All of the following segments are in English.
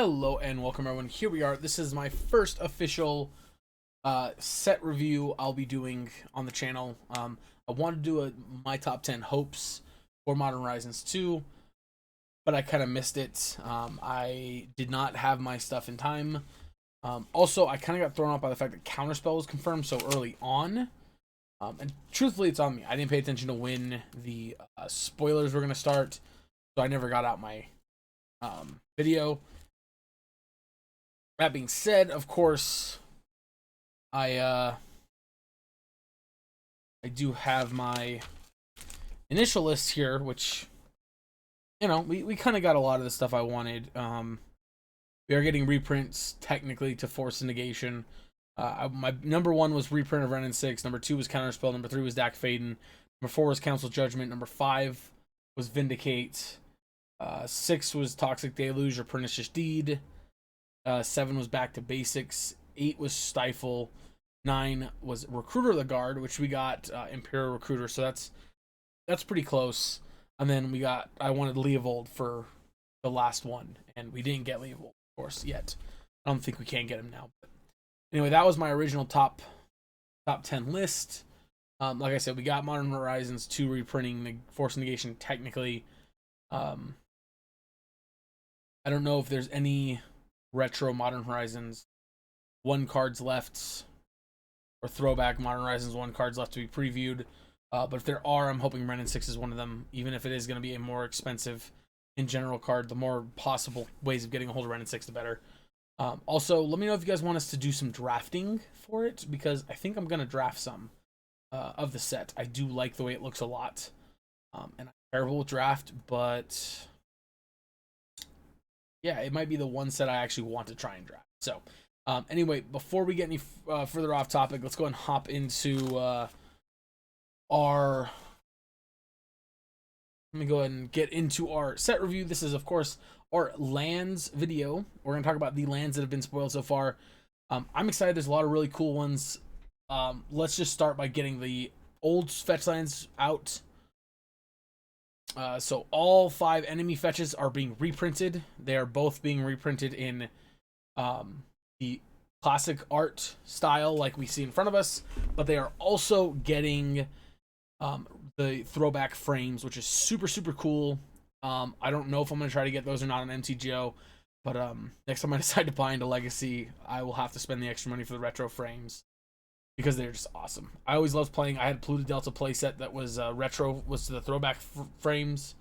Hello and welcome everyone. Here we are. This is my first official set review I'll be doing on the channel. I wanted to do my top 10 hopes for Modern Horizons 2, but I kind of missed it. I did not have my stuff in time. Also, I kind of got thrown off by the fact that Counterspell was confirmed so early on. And truthfully, it's on me. I didn't pay attention to when the spoilers were going to start, so I never got out my video. That being said, of course, I do have my initial list here, which, you know, we kind of got a lot of the stuff I wanted. We are getting reprints, technically, to Force Negation. My number 1 was reprint of Ren and 6. Number 2 was Counterspell. Number 3 was Dak Faden. Number 4 was Council Judgment. Number 5 was Vindicate. 6 was Toxic Deluge or Pernicious Deed. 7 was Back to Basics. 8 was Stifle. 9 was Recruiter of the Guard, which we got Imperial Recruiter, so that's pretty close. And then I wanted Leovold for the last one, and we didn't get Leovold, of course, yet. I don't think we can get him now. But anyway, that was my original top 10 list. Like I said, we got Modern Horizons 2 reprinting the Force Negation technically. I don't know if there's any retro Modern Horizons 1 cards left, or throwback Modern Horizons 1 cards left to be previewed. But if there are, I'm hoping Ren and 6 is one of them, even if it is going to be a more expensive in general card. The more possible ways of getting a hold of Ren and 6, the better. Also, let me know if you guys want us to do some drafting for it, because I think I'm going to draft some of the set. I do like the way it looks a lot. And I'm terrible with draft, but yeah, it might be the one set I actually want to try and draft. So, anyway, before we get any further off topic, let's go and hop into our... Let me go ahead and get into our set review. This is, of course, our lands video. We're going to talk about the lands that have been spoiled so far. I'm excited. There's a lot of really cool ones. Let's just start by getting the old fetch lands out. So all 5 enemy fetches are being reprinted. They are both being reprinted in the classic art style like we see in front of us, but they are also getting the throwback frames, which is super cool. I don't know if I'm going to try to get those or not on MTGO, but next time I decide to buy into Legacy, I will have to spend the extra money for the retro frames, because they're just awesome. I always loved playing. I had Pluto Delta playset that was retro, was to the throwback frames,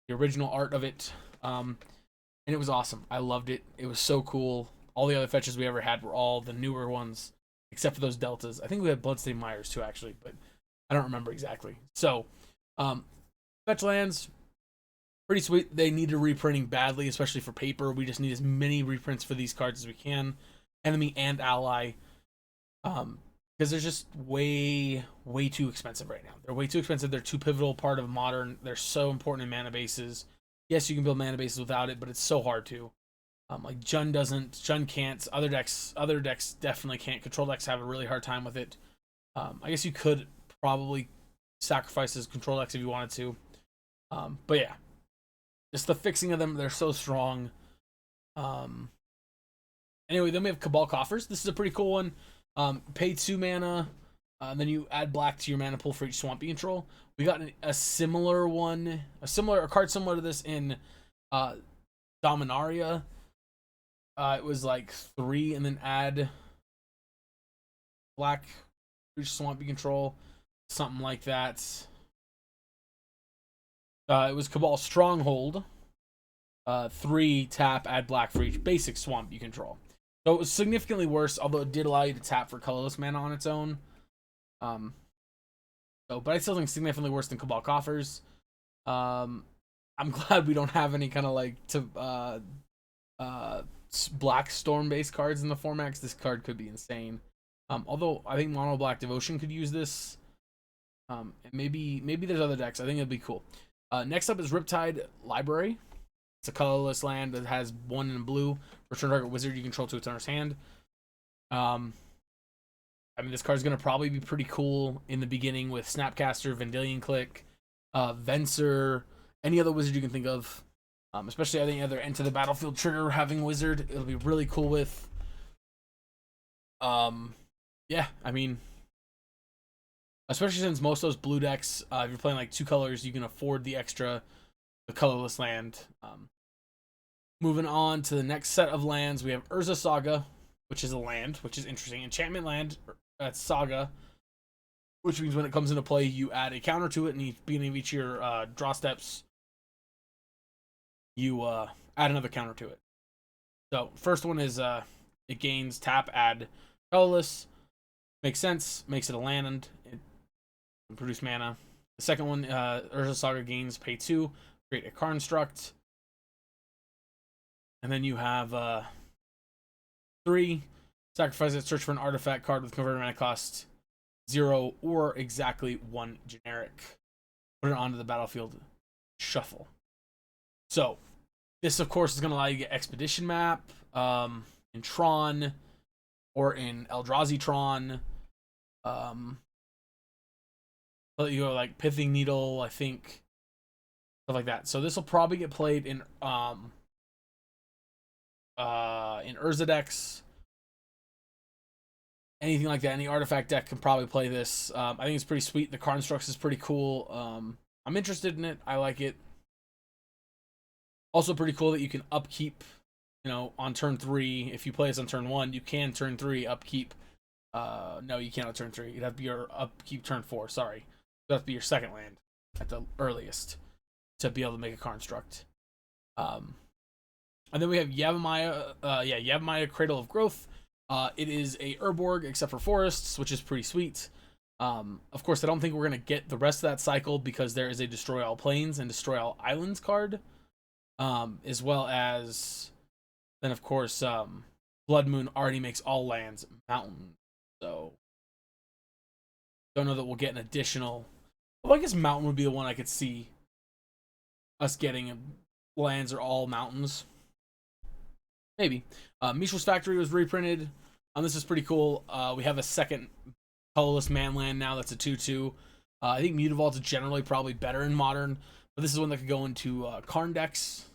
the original art of it, and it was awesome. I loved it. It was so cool. All the other fetches we ever had were all the newer ones, except for those deltas. I think we had Bloodstained Myers too, actually, but I don't remember exactly. So, fetch lands, pretty sweet. They needed reprinting badly, especially for paper. We just need as many reprints for these cards as we can, enemy and ally. Because they're just way too expensive right now. They're way too expensive. They're too pivotal part of Modern. They're so important in mana bases. Yes, you can build mana bases without it, but it's so hard to. Like Jund doesn't, Jund can't. Other decks definitely can't. Control decks have a really hard time with it. I guess you could probably sacrifice his control decks if you wanted to. But yeah, just the fixing of them. They're so strong. Anyway, then we have Cabal Coffers. This is a pretty cool one. Pay 2 mana, then you add black to your mana pool for each swamp you control. We got a similar one, a card similar to this in Dominaria. It was like 3 and then add black for each swamp you control, something like that. It was Cabal Stronghold. 3 tap, add black for each basic swamp you control. So it was significantly worse, although it did allow you to tap for colorless mana on its own. But I still think significantly worse than Cabal Coffers. I'm glad we don't have any kind of like black storm based cards in the format, 'cause this card could be insane. Although I think Mono Black Devotion could use this. And maybe there's other decks. I think it'd be cool. Next up is Riptide Library. It's a colorless land that has 1 in blue. Return target wizard you control to its owner's hand. I mean, this card's going to probably be pretty cool in the beginning with Snapcaster, Vendilion Click, Venser, any other wizard you can think of. Especially I think other Enter the Battlefield trigger having Wizard, it'll be really cool with. Yeah, I mean, especially since most of those blue decks, if you're playing like 2 colors, you can afford the colorless land. Moving on to the next set of lands, we have Urza Saga, which is a land, which is interesting. Enchantment land, that's Saga, which means when it comes into play, you add a counter to it, and each beginning of each of your draw steps, you add another counter to it. So first one is it gains tap, add colorless. Makes sense. Makes it a land. It can produce mana. The second one, Urza Saga gains pay 2, create a construct. And then you have 3, sacrifice it, search for an artifact card with converted mana cost 0 or exactly 1 generic. Put it onto the battlefield. Shuffle. So, this of course is going to allow you to get Expedition Map in Tron or in Eldrazi Tron. But you go like Pithing Needle, I think, stuff like that. So this will probably get played in Urza decks, anything like that. Any artifact deck can probably play this. I think it's pretty sweet. The constructs is pretty cool. I'm interested in it. I like it. Also pretty cool that you can upkeep, on turn 3. If you play this on turn 1, you can turn 3 upkeep. No, you cannot turn 3. It'd have to be your upkeep turn 4. Sorry, it'd have to be your second land at the earliest to be able to make a construct. And then we have Yavimaya Cradle of Growth. It is a Urborg except for forests, which is pretty sweet. Of course, I don't think we're going to get the rest of that cycle because there is a Destroy All Plains and Destroy All Islands card. As well as, then of course, Blood Moon already makes all lands mountain. So, don't know that we'll get an additional. Well, I guess mountain would be the one I could see us getting. Lands are all mountains. Maybe. Mishra's Factory was reprinted. This is pretty cool. We have a second colorless manland now that's a 2/2. I think Mutavault's generally probably better in Modern, but this is one that could go into Karn decks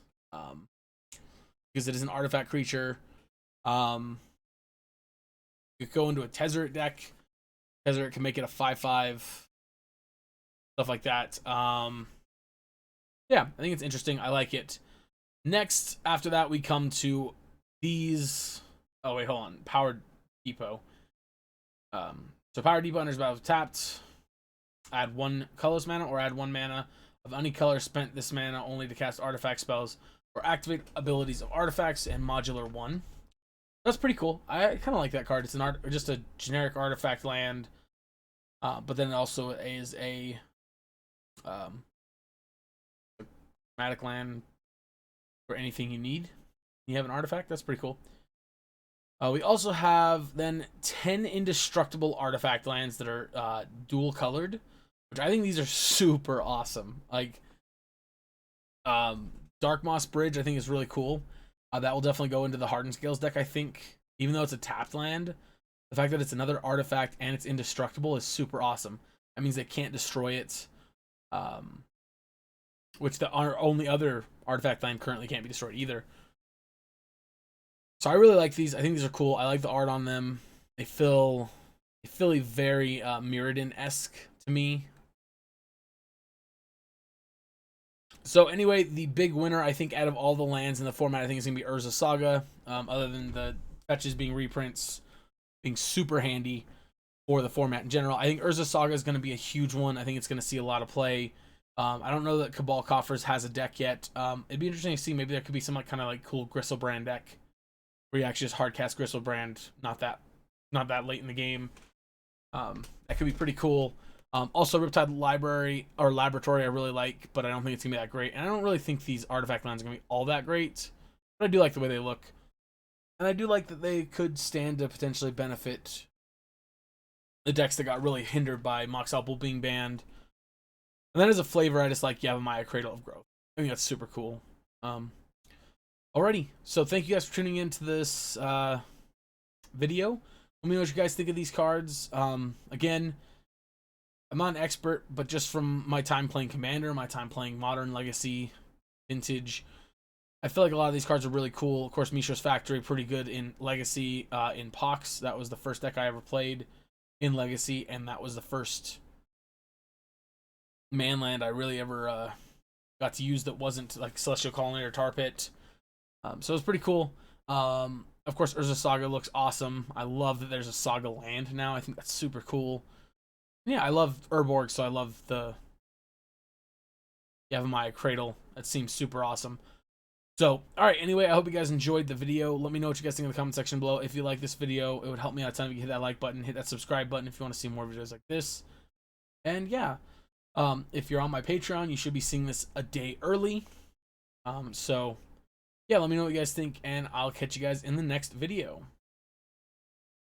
because it is an artifact creature. You could go into a Tezzeret deck. Tezzeret can make it a 5/5. Stuff like that. Yeah, I think it's interesting. I like it. Next, after that, we come to these. Oh, wait, hold on. Power Depot. So Power Depot enters battle tapped. Add 1 colorless mana or add 1 mana of any color spent this mana only to cast artifact spells or activate abilities of artifacts and modular 1. That's pretty cool. I kind of like that card. It's just a generic artifact land, but then it also is a chromatic land for anything you need. You have an artifact. That's pretty cool. We also have then 10 indestructible artifact lands that are dual colored, which I think these are super awesome. Like Dark Moss Bridge, I think is really cool. That will definitely go into the Hardened Scales deck, I think. Even though it's a tapped land, the fact that it's another artifact and it's indestructible is super awesome. That means they can't destroy it. Which our only other artifact land currently can't be destroyed either. So I really like these. I think these are cool. I like the art on them. They feel very Mirrodin-esque to me. So anyway, the big winner, I think, out of all the lands in the format, I think is going to be Urza Saga. Other than the fetches being reprints, being super handy for the format in general. I think Urza Saga is going to be a huge one. I think it's going to see a lot of play. I don't know that Cabal Coffers has a deck yet. It'd be interesting to see. Maybe there could be some kind of cool Gristlebrand deck where you actually just hardcast Gristlebrand not that late in the game. That could be pretty cool. Also, Riptide Library or Laboratory I really like, but I don't think it's gonna be that great. And I don't really think these artifact lands are gonna be all that great. But I do like the way they look, and I do like that they could stand to potentially benefit the decks that got really hindered by Mox Opal being banned. And then as a flavor, I just like Yavimaya Cradle of Growth. I think that's super cool. Alrighty, so thank you guys for tuning into this video. Let me know what you guys think of these cards. Again, I'm not an expert, but just from my time playing Commander, my time playing Modern, Legacy, Vintage, I feel like a lot of these cards are really cool. Of course, Mishra's Factory, pretty good in Legacy. In Pox, that was the first deck I ever played in Legacy, and that was the first manland I really ever got to use that wasn't like Celestial Colony or Tar Pit. So it was pretty cool. Of course, Urza Saga looks awesome. I love that there's a Saga land now. I think that's super cool. Yeah, I love Urborg, so I love the Yavimaya Cradle. That seems super awesome. So, alright, anyway, I hope you guys enjoyed the video. Let me know what you guys think in the comment section below. If you like this video, it would help me out a ton if you hit that like button, hit that subscribe button if you want to see more videos like this. And yeah, if you're on my Patreon, you should be seeing this a day early. So, yeah, let me know what you guys think, and I'll catch you guys in the next video.